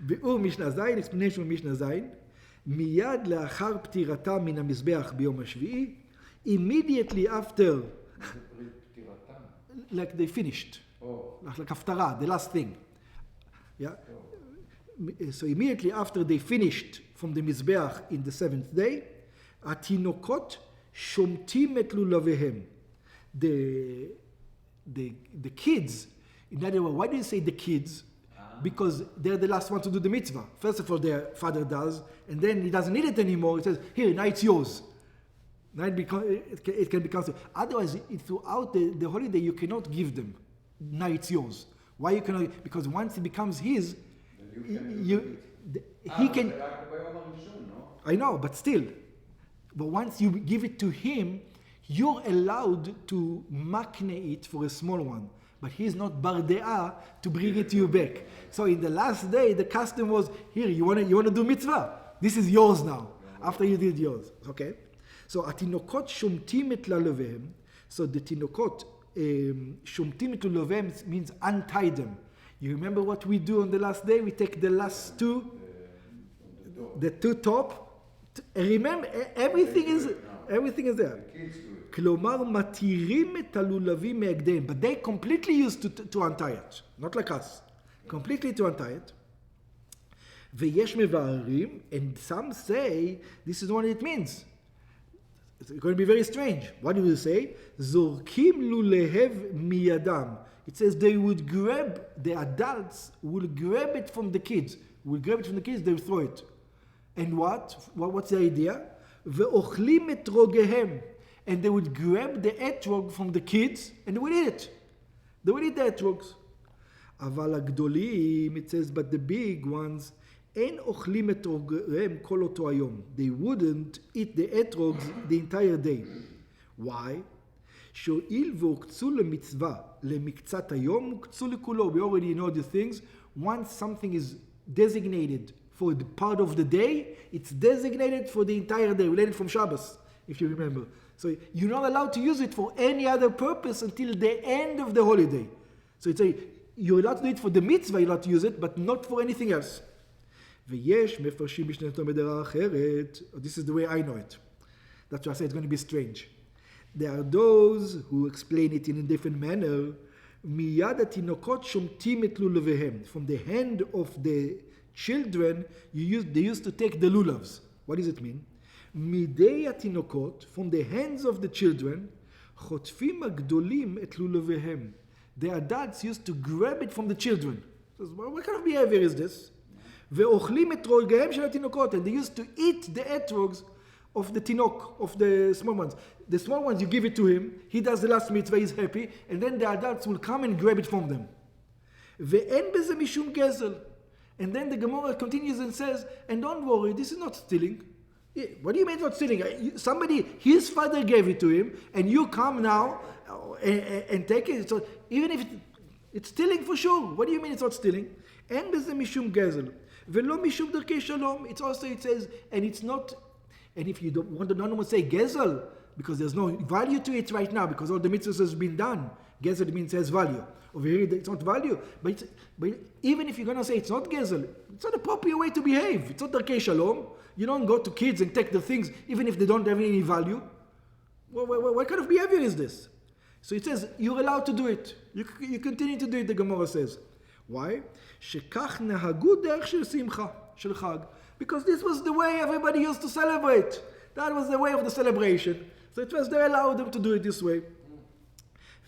ביאור משנה זין, explanation of משנה זין, מיד לאחר פטירתה מן המזבח ביום השביעי, immediately after, like they finished, like הפטרה, the last thing. Yeah? So immediately after they finished from the מזבח in the seventh day, התינוקות שומטים את לולביהם. The kids, in other words, why do you say the kids? Because they're the last one to do the mitzvah. First of all, their father does, and then he doesn't need it anymore. He says, here, now it's yours. Now it can become... Otherwise, throughout the holiday, you cannot give them. Now it's yours. Why you cannot? Because once it becomes his, he can... I know, but still. But once you give it to him, you're allowed to makne it for a small one. But he's not barde'ah to bring it to you back. So in the last day, the custom was, here, you want to do mitzvah? This is yours now, after you did yours. Okay? So התינוקות שומטים את ללביהם. So the תינוקות שומטים את ללביהם means untie them. You remember what we do on the last day? We take the last two, the two top. Remember, everything is there. כלומר, מתירים את הלולבים מהגדיהם. But they completely used to untie it. Not like us. Completely to untie it. ויש מבארים, and some say, this is what it means. It's going to be very strange. What do you say? זורקים לולהב מידם. It says they would grab, the adults will grab it from the kids. They will throw it. And what's the idea? ואוכלים את רוגהם. And they would grab the etrog from the kids and they would eat it. They would eat the etrogs. אבל הגדולים, it says, but the big ones, אין אוכלים אתרוגיהם כל אותו היום. They wouldn't eat the etrogs the entire day. Why? שהואיל והוקצו למצווה, למקצת היום, הוקצו לכולו. We already know the things. Once something is designated for the part of the day, it's designated for the entire day. We learned it from Shabbos, if you remember. So you're not allowed to use it for any other purpose until the end of the holiday. So it's you're allowed to do it for the mitzvah, you're allowed to use it, but not for anything else. ויש מפרשים משנתו בדרך אחרת. This is the way I know it. That's why I say it's going to be strange. There are those who explain it in a different manner. מיד התינוקות שומטים את לולביהם. From the hand of the children, they used to take the lulavs. What does it mean? מידי התינוקות, from the hands of the children, חוטפים הגדולים את לולביהם. The adults used to grab it from the children. So, what kind of behavior is this? ואוכלים את רוגיהם של התינוקות, and they used to eat the etrogs of the tinok, of the small ones. The small ones, you give it to him, he does the last mitzvah, he's happy, and then the adults will come and grab it from them. ואין בזה משום גזל. And then the Gemara continues and says, and don't worry, this is not stealing. What do you mean it's not stealing? His father gave it to him, and you come now and take it. So even if it's stealing for sure, what do you mean it's not stealing? אין בזה משום גזל. ולא משום דרכי שלום. It says, and it's not, and if you don't want to know, say gezel, because there's no value to it right now, because all the mitzvahs has been done. Gezel means it has value. Over here, it's not value. But even if you're going to say it's not gezel, it's not a proper way to behave. It's not darkei shalom. You don't go to kids and take the things, even if they don't have any value. What kind of behavior is this? So it says, you're allowed to do it. You continue to do it, the Gemara says. Why? שכך נהגו דרך של שמחה, של חג. Because this was the way everybody used to celebrate. That was the way of the celebration. So it was, they allowed them to do it this way.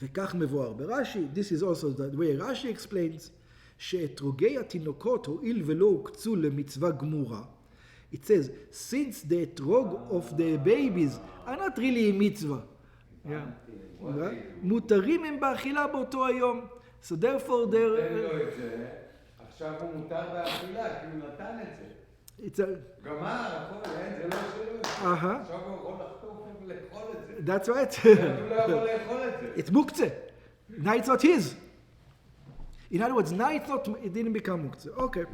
וכך מבואר ברש"י, this is also the way Rashi explains, שאתרוגי התינוקות הואיל ולא הוקצו למצווה גמורה. It says, since the etrog of the babies are not really a mitzvah, מותרים הם באכילה באותו היום. So therefore they're... עכשיו הוא מותר באכילה, כי הוא נתן את זה. גמר, הכל, זה לא שלו. עכשיו הוא יכול לחטוף ולאכול את זה. That's right. הוא לא יכול לאכול את זה. It's muktzeh. Now it's not his. In other words, now it didn't become muktzeh. Okay.